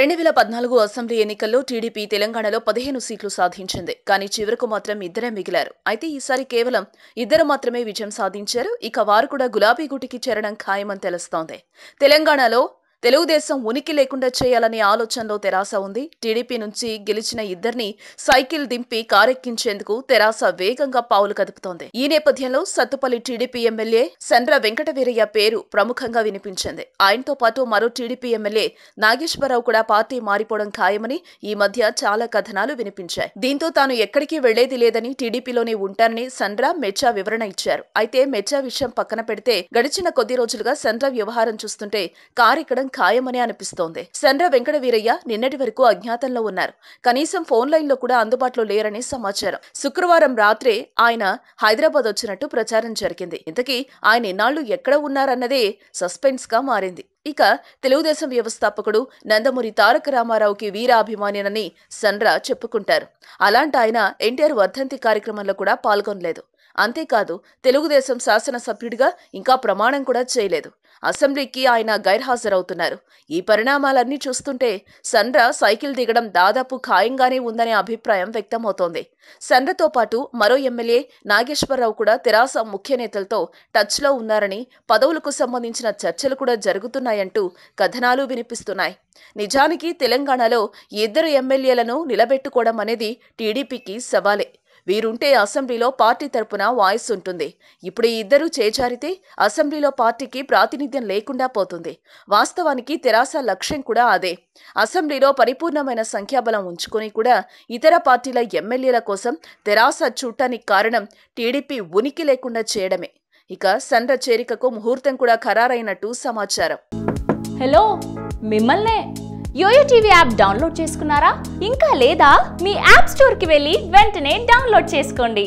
2014 assembly ఎన్నికల్లో TDP తెలంగాణలో 15 సీట్లు సాధించింది. కానీ చివరకు మాత్రం ఇద్దరే మిగిలారు. అయితే ఈసారి కేవలం ఇద్దరు మాత్రమే విజయం సాధించారు. ఇక వారు కూడా గులాబీ గూటికి చేరడం ఖాయమని తెలుస్తోంది. తెలంగాణలో తెలుగుదేశం ఉనికి లేకుండా చేయాలనే ఆలోచనలో తెరాస ఉంది. టీడీపీ నుంచి గెలిచిన ఇద్దరిని సైకిల్ దింపి కారెక్కించేందుకు తెరాస వేగంగా పావులు కదుపుతోంది. ఈ నేపథ్యంలో సత్తుపల్లి టీడీపీ ఎమ్మెల్యే సండ్ర వెంకటవీరయ్య పేరు ప్రముఖంగా వినిపించింది. ఆయనతో పాటు మరో టీడీపీ ఎమ్మెల్యే నాగేశ్వరరావు కూడా పార్టీ మారిపోవడం ఖాయమని ఈ మధ్య చాలా కథనాలు వినిపించాయి. దీంతో తాను ఎక్కడికి వెళ్లేది లేదని టీడీపీలోనే ఉంటానని సండ్ర మెచ్చా వివరణ ఇచ్చారు. అయితే మెచ్చా విషయం పక్కన పెడితే గడిచిన కొద్ది రోజులుగా సండ్ర వ్యవహారం చూస్తుంటే కారెక్కడం ఖాయమని అనిపిస్తోంది. సండ్ర వెంకటవీరయ్య నిన్నటి వరకు అజ్ఞాతంలో ఉన్నారు. కనీసం ఫోన్ లైన్ లో కూడా అందుబాటులో లేరని సమాచారం. శుక్రవారం రాత్రే ఆయన హైదరాబాద్ వచ్చినట్టు ప్రచారం జరిగింది. ఇంతకీ ఆయన ఇన్నాళ్లు ఎక్కడ ఉన్నారన్నదే సస్పెన్స్ గా మారింది. ఇక తెలుగుదేశం వ్యవస్థాపకుడు నందమూరి తారక రామారావుకి వీరాభిమానినని సండ్ర చెప్పుకుంటారు. అలాంటి ఆయన ఎన్టీఆర్ వర్ధంతి కార్యక్రమంలో కూడా పాల్గొనలేదు. అంతేకాదు తెలుగుదేశం శాసనసభ్యుడిగా ఇంకా ప్రమాణం కూడా చేయలేదు. అసెంబ్లీకి ఆయన గైర్హాజరవుతున్నారు. ఈ పరిణామాలన్నీ చూస్తుంటే సండ్ర సైకిల్ దిగడం దాదాపు ఖాయంగానే ఉందనే అభిప్రాయం వ్యక్తమవుతోంది. సండ్రతో పాటు మరో ఎమ్మెల్యే నాగేశ్వరరావు కూడా తెరాస ముఖ్య నేతలతో టచ్ లో ఉన్నారని, పదవులకు సంబంధించిన చర్చలు కూడా జరుగుతున్నాయంటూ కథనాలు వినిపిస్తున్నాయి. నిజానికి తెలంగాణలో ఇద్దరు ఎమ్మెల్యేలను నిలబెట్టుకోవడం అనేది టీడీపీకి సవాలే. వీరుంటే అసెంబ్లీలో పార్టీ తరపున వాయిస్ ఉంటుంది. ఇప్పుడు ఈ ఇద్దరు చేజారితే అసెంబ్లీలో పార్టీకి ప్రాతినిధ్యం లేకుండా పోతుంది. వాస్తవానికి తెరాస లక్ష్యం కూడా అదే. అసెంబ్లీలో పరిపూర్ణమైన సంఖ్యాబలం ఉంచుకొని కూడా ఇతర పార్టీల ఎమ్మెల్యేల కోసం తెరాస చూడటానికి కారణం టీడీపీ ఉనికి లేకుండా చేయడమే. ఇక సండ్ర చేరికకు ముహూర్తం కూడా ఖరారైనట్టు సమాచారం. హలో, మిమ్మల్నే యోయో టీవీ యాప్ డౌన్లోడ్ చేసుకున్నారా? ఇంకా లేదా? మీ యాప్ స్టోర్కి వెళ్ళి వెంటనే డౌన్లోడ్ చేసుకోండి.